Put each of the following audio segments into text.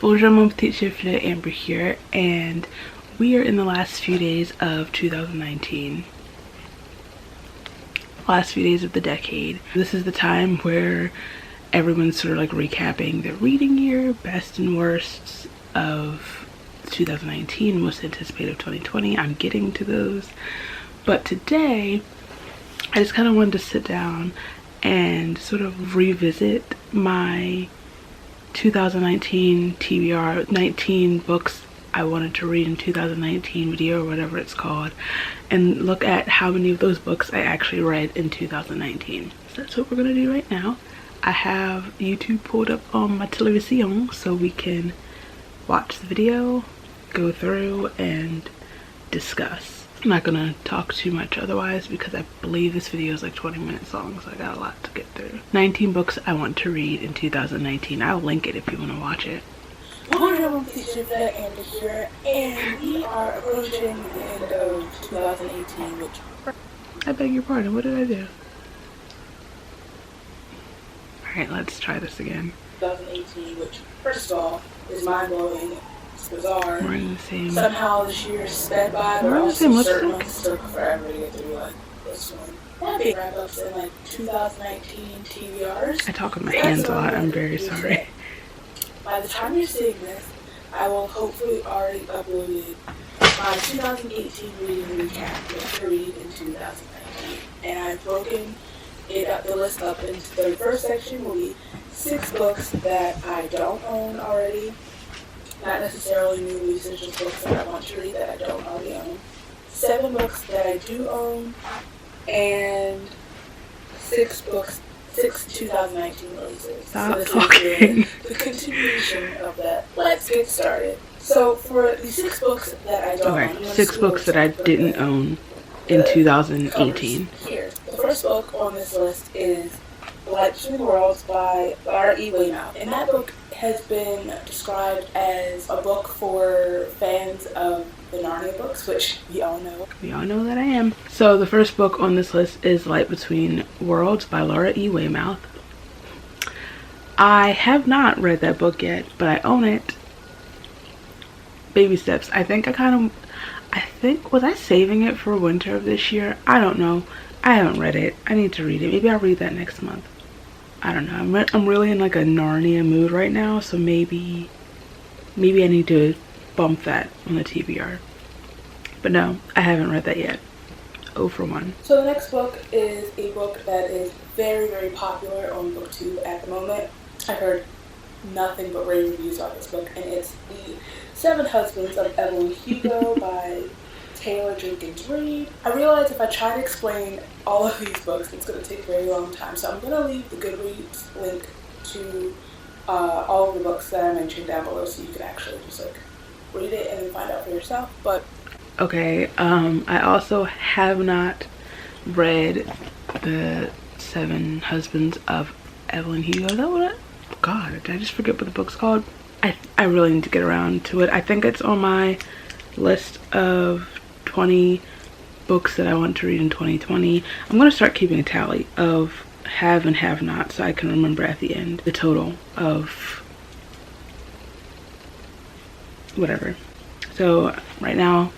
Bonjour mon petit chifle, Amber here, and we are in the last few days of 2019. Last few days of the decade. This is the time where everyone's sort of like recapping their reading year, best and worsts of 2019, most anticipated of 2020. I'm getting to those. But today, I just kind of wanted to sit down and sort of revisit my 2019 TBR, 19 books I wanted to read in 2019 video, or whatever it's called, and look at how many of those books I actually read in 2019. So that's what we're gonna do right now. I have YouTube pulled up on my television so we can watch the video, go through, and discuss. I'm not gonna talk too much otherwise because I believe this video is like 20 minutes long, so I got a lot to get through. 19 books I want to read in 2019. I'll link it if you want to watch it. Bonjour mon petit chifle, Amber here, and we are approaching the end of 2018, which... I beg your pardon, what did I do? Alright, let's try this again. 2018, which, first of all, is mind-blowing. It's bizarre. We're in the same... Somehow this year sped by, but also certain ones took forever to get through, like this one. That big wrap-ups in like 2019 TBRs. I talk with my hands a lot, I'm very sorry. By the time you're seeing this, I will hopefully already uploaded my 2018 reading recap, which I read in 2019. And I've broken it up, the list up into the first section will be 6 books that I don't own already. Not necessarily new releases, just books that I want to read that I don't already own. 7 books that I do own, and 6 books, 6 2019 releases. Stop so this talking. is the continuation of that. Let's get started. So for the 6 books that I don't own, 6 books that I didn't own in 2018. Here, the first book on this list is Light Between the Worlds by R.E. Weymouth, and that book has been described as a book for fans of the Narnia books, which we all know. We all know that I am. So the first book on this list is Light Between Worlds by Laura E. Weymouth. I have not read that book yet, but I own it. Baby steps. I think, was I saving it for winter of this year? I don't know. I haven't read it. I need to read it. Maybe I'll read that next month. I don't know. I'm really in like a Narnia mood right now, so maybe I need to bump that on the TBR. But no, I haven't read that yet. 0 for 1. So the next book is a book that is very, very popular on BookTube at the moment. I heard nothing but rave reviews about this book, and it's The 7 Husbands of Evelyn Hugo by Taylor Jenkins Reid. I realize if I try to explain all of these books, it's going to take a very long time, so I'm going to leave the Goodreads link to all of the books that I mentioned down below, so you can actually just like read it and then find out for yourself. But okay, I also have not read The 7 Husbands of Evelyn Hugo. Is that what God, did I just forget what the book's called? I really need to get around to it. I think it's on my list of 20 books that I want to read in 2020. I'm going to start keeping a tally of have and have not so I can remember at the end the total of whatever. So right now,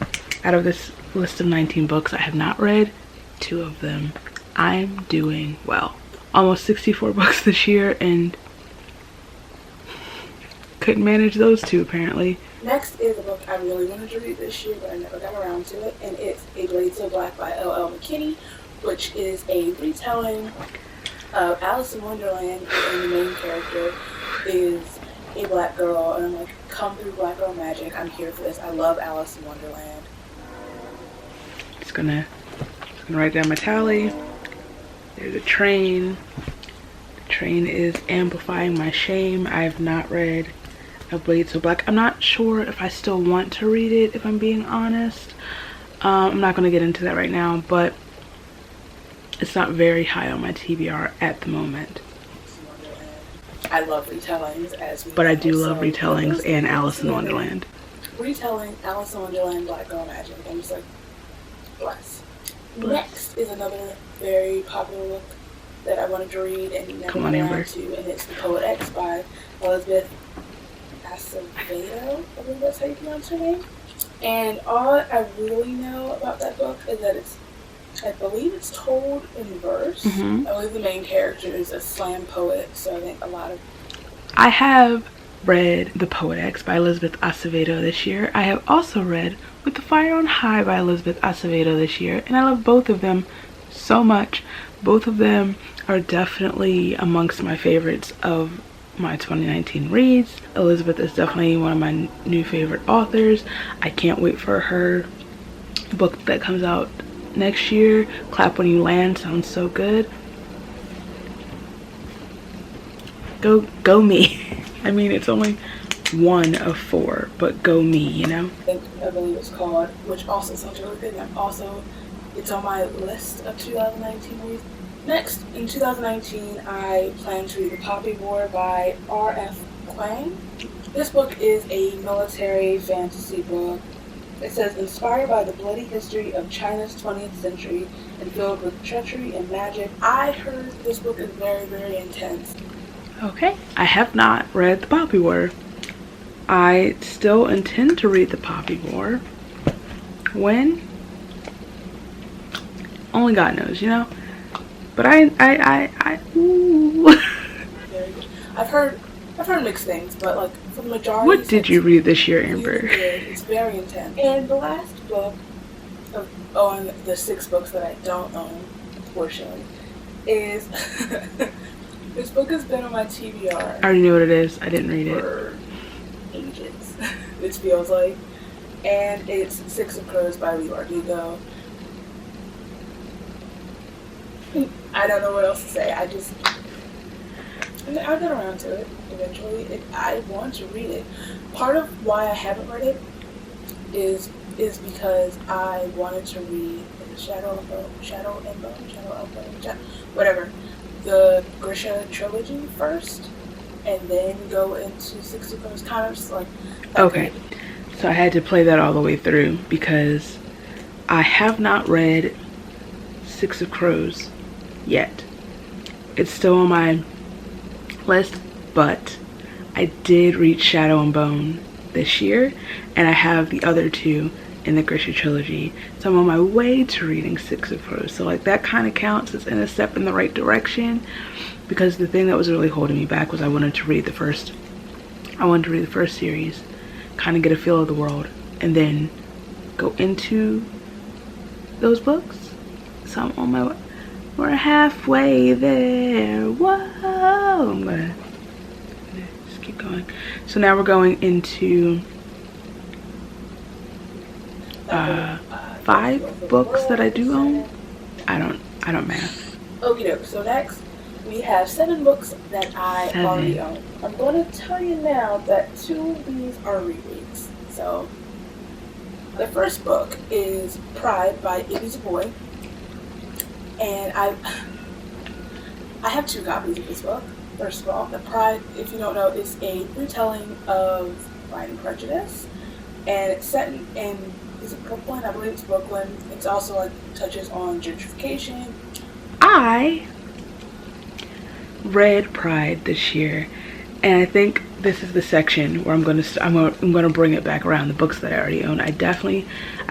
out of this list of 19 books, I have not read 2 of them. I'm doing well. Almost 64 books this year and couldn't manage those 2 apparently. Next is a book I really wanted to read this year, but I never got around to it, and it's A Blade So Black by L.L. McKinney, which is a retelling of Alice in Wonderland, and the main character is a black girl, and I'm like, come through black girl magic, I'm here for this. I love Alice in Wonderland. Just gonna write down my tally. There's a train. The train is amplifying my shame. I have not read A Blade So Black. I'm not sure if I still want to read it, if I'm being honest. I'm not going to get into that right now, but it's not very high on my TBR at the moment. I love retellings, but I do love retellings and Alice in Wonderland. Retelling Alice in Wonderland, Black Girl Magic. I'm just like, bless. Next is another very popular book that I wanted to read and never got around to, and it's The Poet X by Elizabeth Acevedo, I believe that's how you pronounce her name. And all I really know about that book is that I believe it's told in verse. I believe the main character is a slam poet, so I think I have read The Poet-X by Elizabeth Acevedo this year. I have also read With the Fire on High by Elizabeth Acevedo this year, and I love both of them so much. Both of them are definitely amongst my favorites of my 2019 reads. Elizabeth is definitely one of my new favorite authors. I can't wait for her book that comes out next year. Clap When You Land sounds so good. Go me. I mean, it's only one of 4, but go me, you know? I believe it's called, which also sounds really good. And it's on my list of 2019 reads. Next, in 2019, I plan to read The Poppy War by R.F. Kuang. This book is a military fantasy book. It says, inspired by the bloody history of China's 20th century and filled with treachery and magic. I heard this book is very, very intense. Okay, I have not read The Poppy War. I still intend to read The Poppy War. When? Only God knows, you know? But ooh. Very good. I've heard mixed things, but like for the majority. What did you read this year, Amber? It's very intense. And the last book on the 6 books that I don't own portion is this book has been on my TBR. I already knew what it is. I didn't read it. For ages, it feels like. And it's 6 of Crows by Lee Bardugo. I don't know what else to say. I'll get around to it eventually. I want to read it. Part of why I haven't read it is because I wanted to read Shadow and Bone, whatever, the Grisha trilogy first, and then go into 6 of Crows. Kind of just like okay. So I had to play that all the way through because I have not read 6 of Crows yet. It's still on my list, but I did read Shadow and Bone this year, and I have the other 2 in the Grisha trilogy, so I'm on my way to reading 6 of Crows. So like that kind of counts as in a step in the right direction, because the thing that was really holding me back was I wanted to read the first series, kind of get a feel of the world, and then go into those books. So I'm on my way. We're halfway there. Whoa! I'm gonna just keep going. So now we're going into 5 books that I do own. I don't math. Okie doke. So next we have 7 books that I already own. I'm going to tell you now that 2 of these are rereads. So the first book is Pride by Ibby's Boy. And I have 2 copies of this book. First of all, The Pride, if you don't know, is a retelling of Pride and Prejudice. And it's set in is it Brooklyn? I believe it's Brooklyn. It's also like touches on gentrification. I read Pride this year, and I think this is the section where I'm gonna bring it back around, the books that I already own. I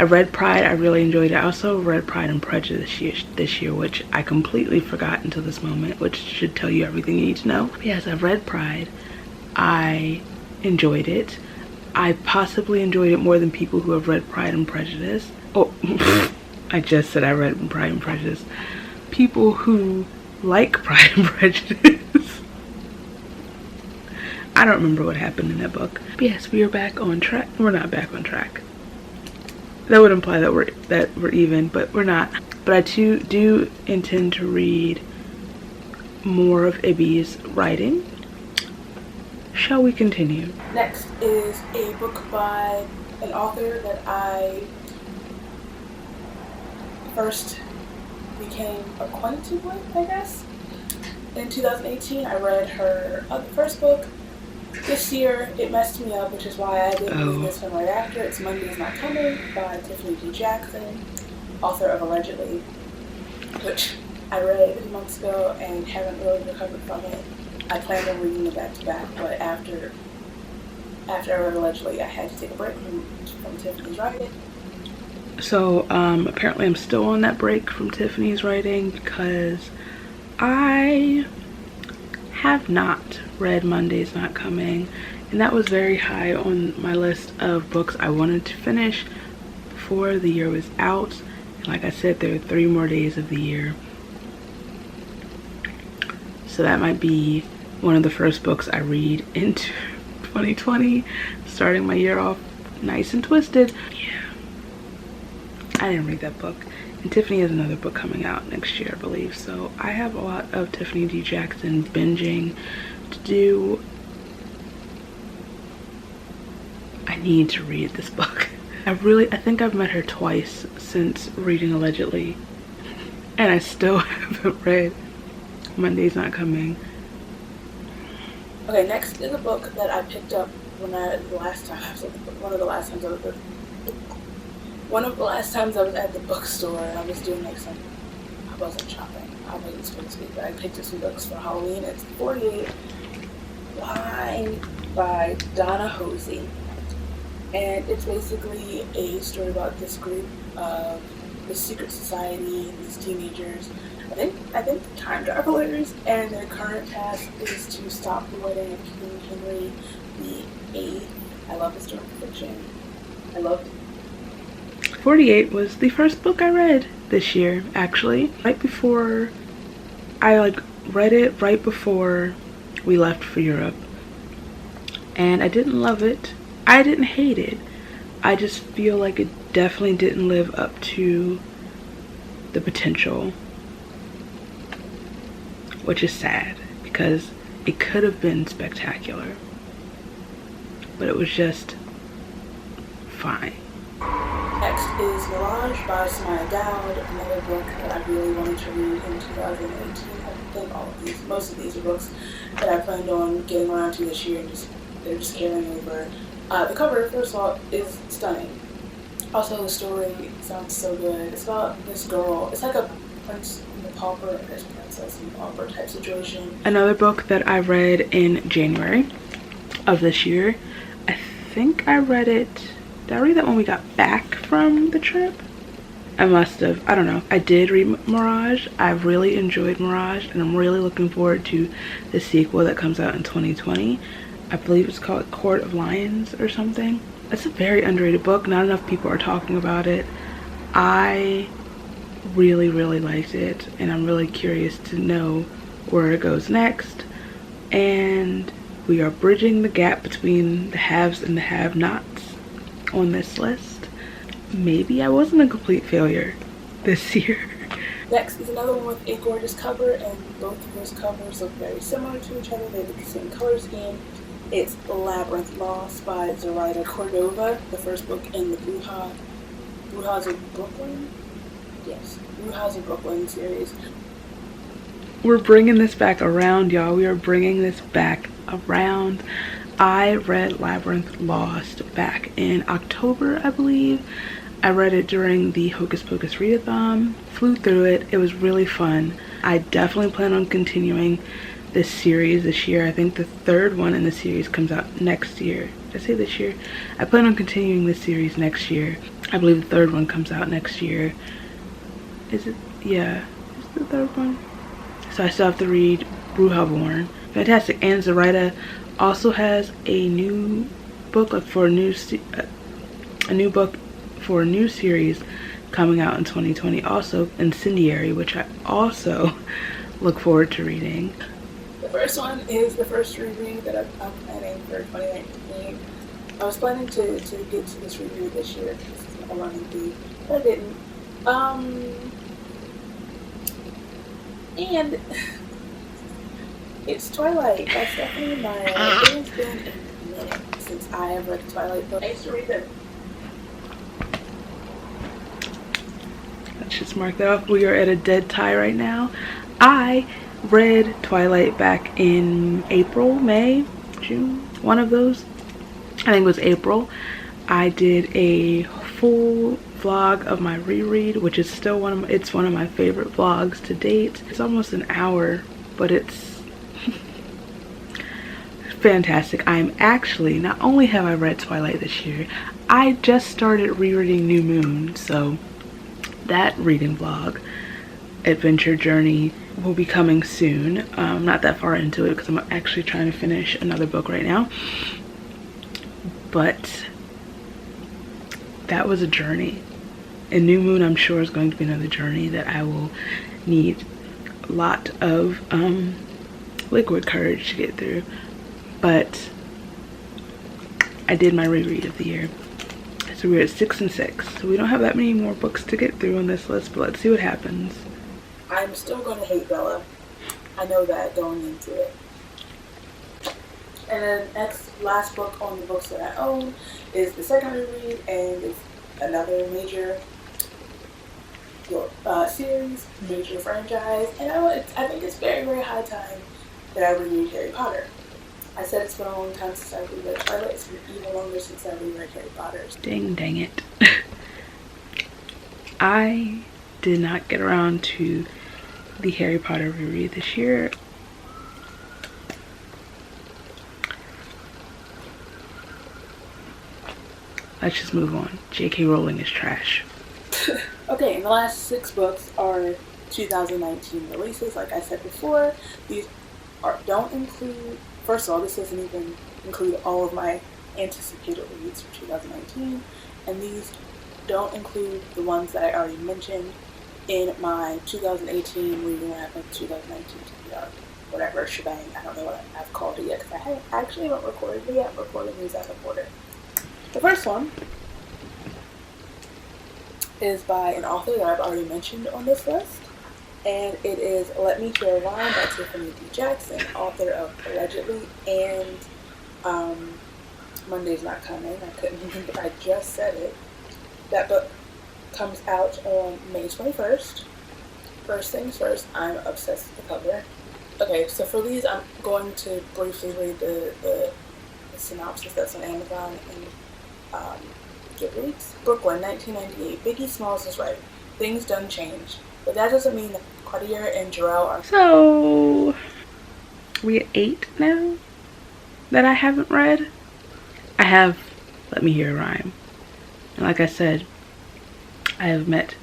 read Pride. I really enjoyed it. I also read Pride and Prejudice this year, which I completely forgot until this moment, which should tell you everything you need to know. But yes, I've read Pride. I enjoyed it. I possibly enjoyed it more than people who have read Pride and Prejudice. Oh, I just said I read Pride and Prejudice. People who like Pride and Prejudice. I don't remember what happened in that book. But yes, we are back on track. We're not back on track. That would imply that we're even, but we're not. But I too do intend to read more of Ibby's writing. Shall we continue? Next is a book by an author that I first became acquainted with, I guess. In 2018, I read her first book. This year, it messed me up, which is why I didn't read this one right after. It's Monday's Not Coming by Tiffany D. Jackson, author of Allegedly, which I read months ago and haven't really recovered from it. I planned on reading it back to back, but after after I read Allegedly, I had to take a break from Tiffany's writing. So apparently I'm still on that break from Tiffany's writing because I have not read Monday's Not Coming, and that was very high on my list of books I wanted to finish before the year was out. And like I said, there are 3 more days of the year, so that might be one of the first books I read into 2020, starting my year off nice and twisted. Yeah, I didn't read that book. And Tiffany has another book coming out next year, I believe. So I have a lot of Tiffany D. Jackson binging to do. I need to read this book. I think I've met her twice since reading Allegedly. And I still haven't read Monday's Not Coming. Okay, next is a book that I picked up one of the last times I was at the bookstore, and I was doing I wasn't shopping, I wasn't supposed to be, but I picked up some books for Halloween. It's 48 Wine by Donna Hosey, and it's basically a story about this group of the secret society, these teenagers, I think time travelers, and their current task is to stop the wedding of King Henry VIII. I love historical fiction. I loved it. 48 was the first book I read this year, actually. Right before, I read it right before we left for Europe. And I didn't love it. I didn't hate it. I just feel like it definitely didn't live up to the potential. Which is sad, because it could have been spectacular. But it was just fine. Next is Mirage by Samaya Dowd, another book that I really wanted to read in 2018. I think most of these are books that I planned on getting around to this year, and they're just carrying over. The cover, first of all, is stunning. Also, the story sounds so good. It's about this girl. It's like a Prince and the Pauper, or Princess and the Pauper type situation. Another book that I read in January of this year. I think I read it. Did I read that when we got back from the trip? I must have. I don't know. I did read Mirage. I really enjoyed Mirage, and I'm really looking forward to the sequel that comes out in 2020. I believe it's called Court of Lions or something. It's a very underrated book. Not enough people are talking about it. I really liked it, and I'm really curious to know where it goes next. And we are bridging the gap between the haves and the have-nots on this list. Maybe I wasn't a complete failure this year. Next is another one with a gorgeous cover, and both of those covers look very similar to each other. They have the same color scheme. It's Labyrinth Lost by Zoraida Cordova, the first book in the Brujas of Brooklyn? Yes, Brujas of Brooklyn series. We're bringing this back around, y'all. We are bringing this back around. I read Labyrinth Lost back in October, I believe. I read it during the Hocus Pocus readathon, flew through it. It was really fun. I definitely plan on continuing this series this year. I think the 3rd one in the series comes out next year. Did I say this year? I plan on continuing this series next year. I believe the 3rd one comes out next year. Is it? Yeah. Is it the 3rd one? So I still have to read Brujaborn. Fantastic. And Zoraida also has a new book for a new series coming out in 2020, also Incendiary, which I also look forward to reading. The first one is the first reread that I'm planning for 2019. I was planning to get to this reread this year because it's a running theme, but I didn't. And it's Twilight by Stephanie Meyer. It has been a minute since I have read the Twilight book. I used to read them. Let's just mark that off. We are at a dead tie right now. I read Twilight back in April, May, June, one of those. I think it was April. I did a full vlog of my reread, which is still one of my favorite vlogs to date. It's almost an hour, but it's fantastic. I'm actually, not only have I read Twilight this year, I just started rereading New Moon, so that reading vlog, adventure journey, will be coming soon. I'm not that far into it because I'm actually trying to finish another book right now, but that was a journey, and New Moon I'm sure is going to be another journey that I will need a lot of liquid courage to get through. But I did my reread of the year, so we're at 6 and 6, so we don't have that many more books to get through on this list, but let's see what happens. I'm still gonna hate Bella. I know that going into it. And then last book on the books that I own is the second reread, and it's another major series, major franchise, and I think it's very, very high time that I reread Harry Potter. I said it's been a long time since I reread Twilight. It's been even longer since I reread Harry Potter. Dang it. I did not get around to the Harry Potter reread this year. Let's just move on. J.K. Rowling is trash. Okay, and the last 6 books are 2019 releases. Like I said before, these don't include, first of all, this doesn't even include all of my anticipated reads for 2019, and these don't include the ones that I already mentioned in my 2018 reading wrap of 2019 TBR, whatever shebang. I don't know what I've called it yet because I actually haven't recorded it yet. I'm recording these out of order. The first one is by an author that I've already mentioned on this list, and it is Let Me Share a Rhyme by Tiffany D. Jackson, author of Allegedly and Monday's Not Coming. I couldn't remember, I just said it. That book comes out on May 21st. First things first, I'm obsessed with the cover. Okay, so for these, I'm going to briefly read the synopsis that's on Amazon and Goodreads. Brooklyn, 1998. Biggie Smalls is right. Things done changed. But that doesn't mean that Cartier and Jarrell are... So, we at 8 now that I haven't read. I have Let Me Hear a Rhyme. And like I said, I have met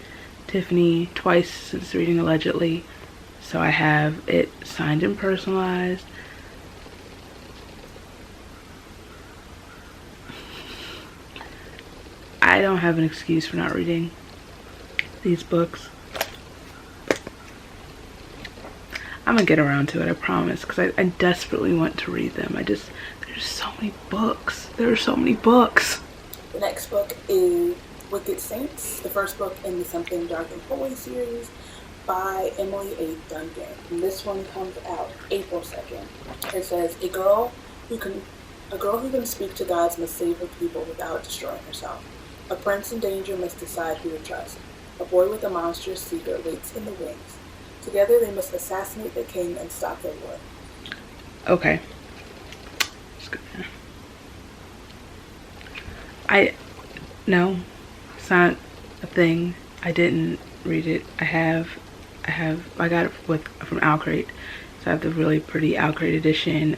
Tiffany twice since reading Allegedly. So I have it signed and personalized. I don't have an excuse for not reading these books. I'm gonna get around to it, I promise, because I desperately want to read them. There's so many books. There are so many books. The next book is Wicked Saints, the first book in the Something Dark and Holy series by Emily A. Duncan. And this one comes out April 2nd. It says, a girl who can speak to gods must save her people without destroying herself. A prince in danger must decide who to trust. A boy with a monstrous secret waits in the wings. Together they must assassinate the king and stop their war. Okay. No, it's not a thing. I didn't read it. I got it from Owlcrate. So I have the really pretty Owlcrate edition.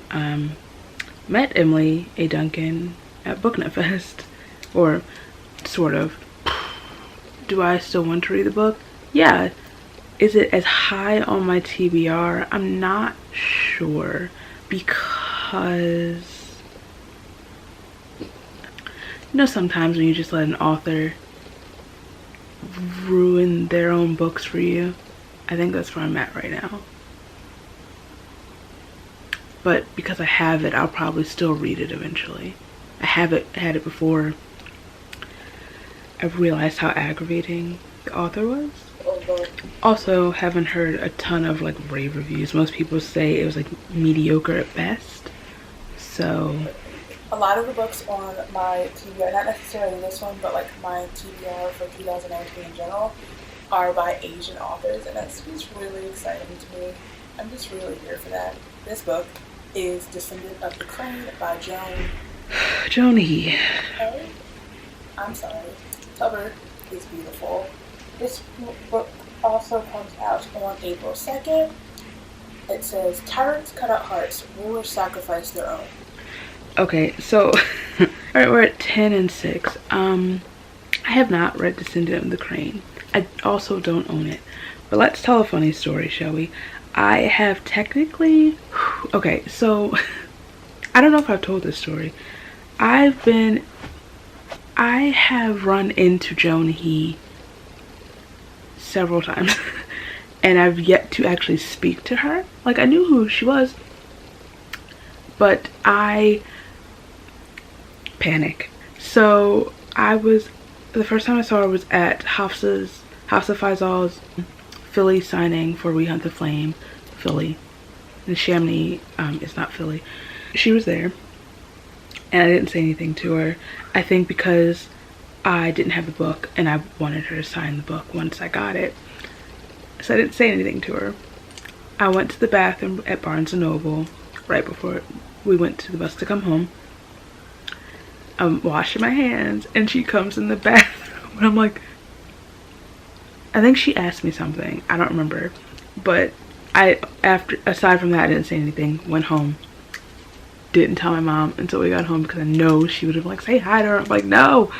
Met Emily A. Duncan at Booknet Fest, or sort of. Do I still want to read the book? Yeah. Is it as high on my TBR? I'm not sure, because sometimes when you just let an author ruin their own books for you, I think that's where I'm at right now. But because I have it, I'll probably still read it eventually. I had it before I've realized how aggravating the author was. Also, haven't heard a ton of like rave reviews. Most people say it was like mediocre at best. So a lot of the books on my TBR, not necessarily this one, but like my TBR for 2019 in general, are by Asian authors, and that's just really exciting to me. I'm just really here for that. This book is Descendant of the Crane by Joni. Oh, I'm sorry. Cover is beautiful. This book also comes out on April 2nd. It says, tyrants cut out hearts, rulers sacrifice their own. Okay, so all right, we're at 10 and 6. I have not read Descendant of the Crane. I also don't own it. But let's tell a funny story, shall we? I have technically, okay, so I don't know if I've told this story. I have run into Joan He several times and I've yet to actually speak to her. Like, I knew who she was, but I panic. So the first time I saw her was at Hafsa Faisal's Philly signing for We Hunt the Flame, Philly. And Chamonix is not Philly. She was there and I didn't say anything to her. I think because I didn't have the book and I wanted her to sign the book once I got it. So I didn't say anything to her. I went to the bathroom at Barnes & Noble right before we went to the bus to come home. I'm washing my hands and she comes in the bathroom and I'm like, I think she asked me something. I don't remember. But aside from that, I didn't say anything. Went home. Didn't tell my mom until we got home because I know she would have like, say hi to her. I'm like, no.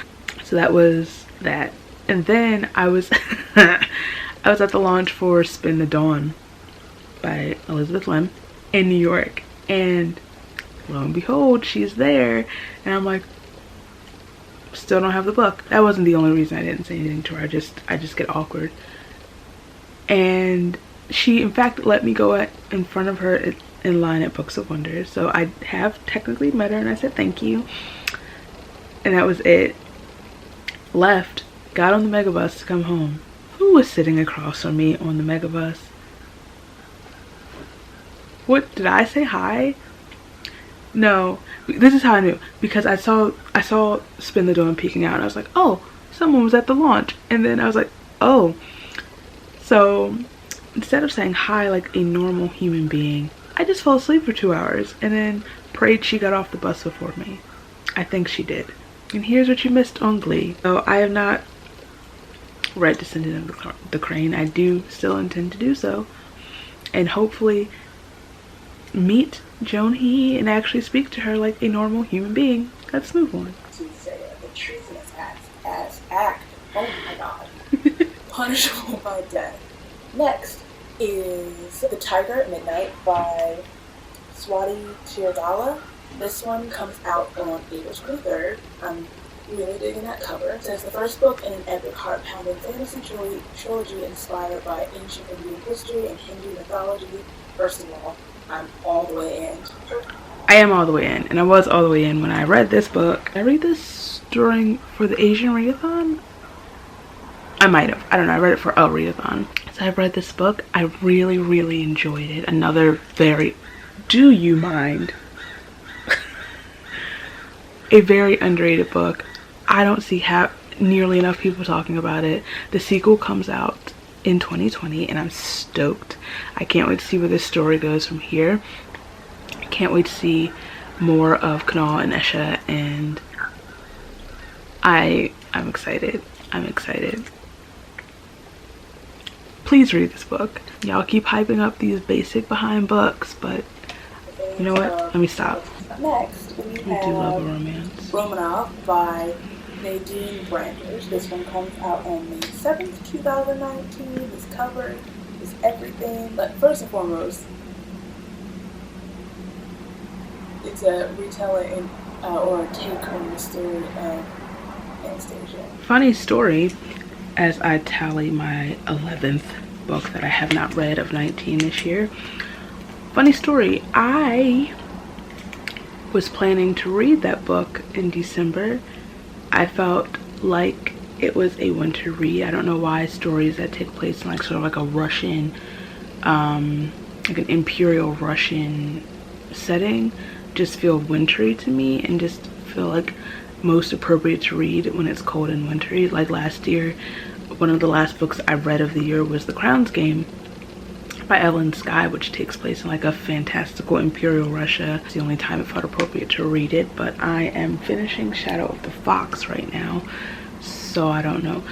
So that was that. And then I was I was at the launch for Spin the Dawn by Elizabeth Lim in New York. And lo and behold, she's there. And I'm like, still don't have the book. That wasn't the only reason I didn't say anything to her. I just get awkward. And she in fact let me go in front of her in line at Books of Wonders. So I have technically met her and I said thank you. And that was it. Left, got on the megabus to come home. Who was sitting across from me on the megabus? What, did I say hi? No, this is how I knew, because I saw Spin the Dawn peeking out and I was like, oh, someone was at the launch. And then I was like, oh. So instead of saying hi like a normal human being, I just fell asleep for 2 hours and then prayed she got off the bus before me. I think she did. And here's what you missed on Glee. So I have not read Descendant of the Crane. I do still intend to do so. And hopefully meet Joan He and actually speak to her like a normal human being. Let's move on. To say the treasonous act. Oh my god. Punishable by death. Next is The Tiger at Midnight by Swati Chiragala. This one comes out on April 23rd. I'm really digging that cover. It says the first book in an epic heart-pounding fantasy trilogy inspired by ancient Indian history and Hindu mythology. First of all, I'm all the way in. I am all the way in, and I was all the way in when I read this book. Did I read this for the Asian readathon? I might have. I don't know. I read it for a readathon. So I read this book. I really, really enjoyed it. Another very, do you mind? A very underrated book. I don't see nearly enough people talking about it. The sequel comes out in 2020 and I'm stoked. I can't wait to see where this story goes from here. I can't wait to see more of Kunal and Esha, and I'm excited. I'm excited. Please read this book. Y'all keep hyping up these basic behind books, but you know what? Let me stop. Next, we I do love a romance. Romanov by Nadine Branders. This one comes out on May 7th, 2019. This cover is everything. But first and foremost, it's a retelling or a take on the story of Anastasia. Funny story, as I tally my 11th book that I have not read of 19 this year. Funny story, I was planning to read that book in December. I felt like it was a winter read. I don't know why stories that take place in like sort of like a Russian, like an imperial Russian setting just feel wintry to me and just feel like most appropriate to read when it's cold and wintry. Like last year, one of the last books I read of the year was The Crown's Game by Evelyn Skye, which takes place in like a fantastical imperial Russia. It's the only time it felt appropriate to read it, but I am finishing Shadow of the Fox right now, so I don't know.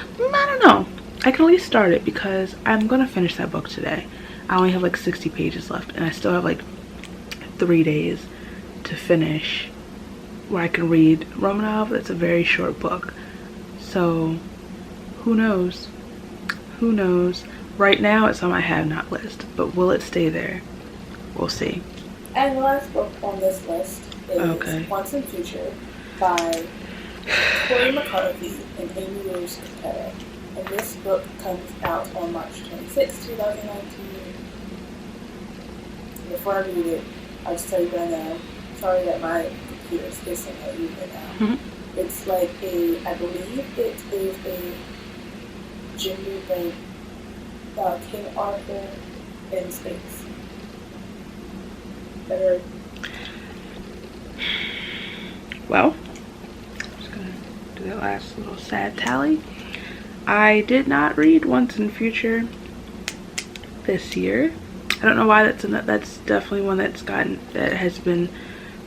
I can at least start it because I'm gonna finish that book today. I only have like 60 pages left and I still have like 3 days to finish where I can read Romanov. That's a very short book. So who knows? Who knows? Right now it's on my have not list, but will it stay there? We'll see. And the last book on this list is Once and Future by Corey McCarthy and Amy Rose Capetta. And this book comes out on March 26, 2019. Before I read it, I'll just tell you right now. Sorry that my computer is hissing at you right now. It's like I believe it is a gender-bent King Arthur in space. Better. Well, I'm just gonna do that last little sad tally. I did not read Once and Future this year. I don't know why. That's definitely one that has been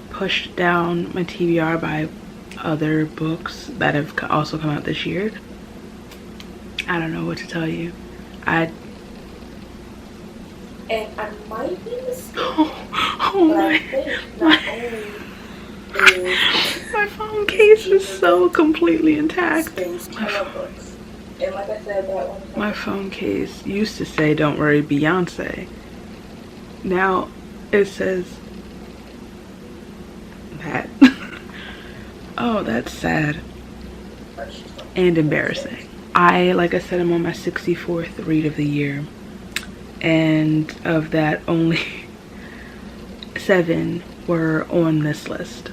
pushed down my TBR by other books that have also come out this year. I don't know what to tell you. And I might be mistaken. My phone case is so completely intact. And like I said, that one. My phone case used to say, "Don't worry, Beyonce." Now it says that. Oh, that's sad and embarrassing. Like I said, I'm on my 64th read of the year, and of that, only 7 were on this list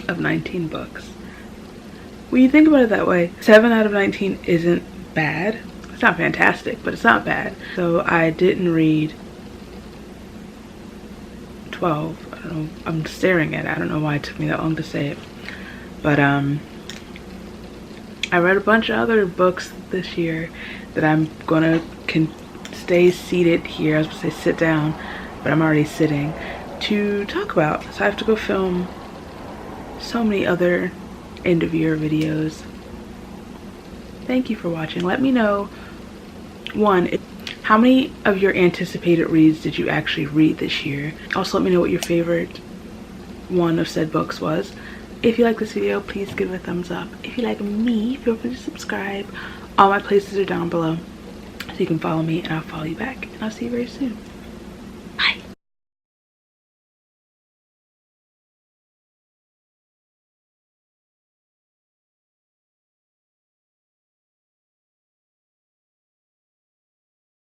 of 19 books. When you think about it that way, 7 out of 19 isn't bad. It's not fantastic, but it's not bad. So I didn't read 12. I don't know. I'm staring at it. I don't know why it took me that long to say it. But I read a bunch of other books this year that I'm gonna stay seated here. I was gonna say sit down, but I'm already sitting to talk about. So I have to go film so many other end of year videos. Thank you for watching. Let me know, one, how many of your anticipated reads did you actually read this year? Also, let me know what your favorite one of said books was. If you like this video, please give it a thumbs up. If you like me, feel free to subscribe. All my places are down below, so you can follow me and I'll follow you back. And I'll see you very soon.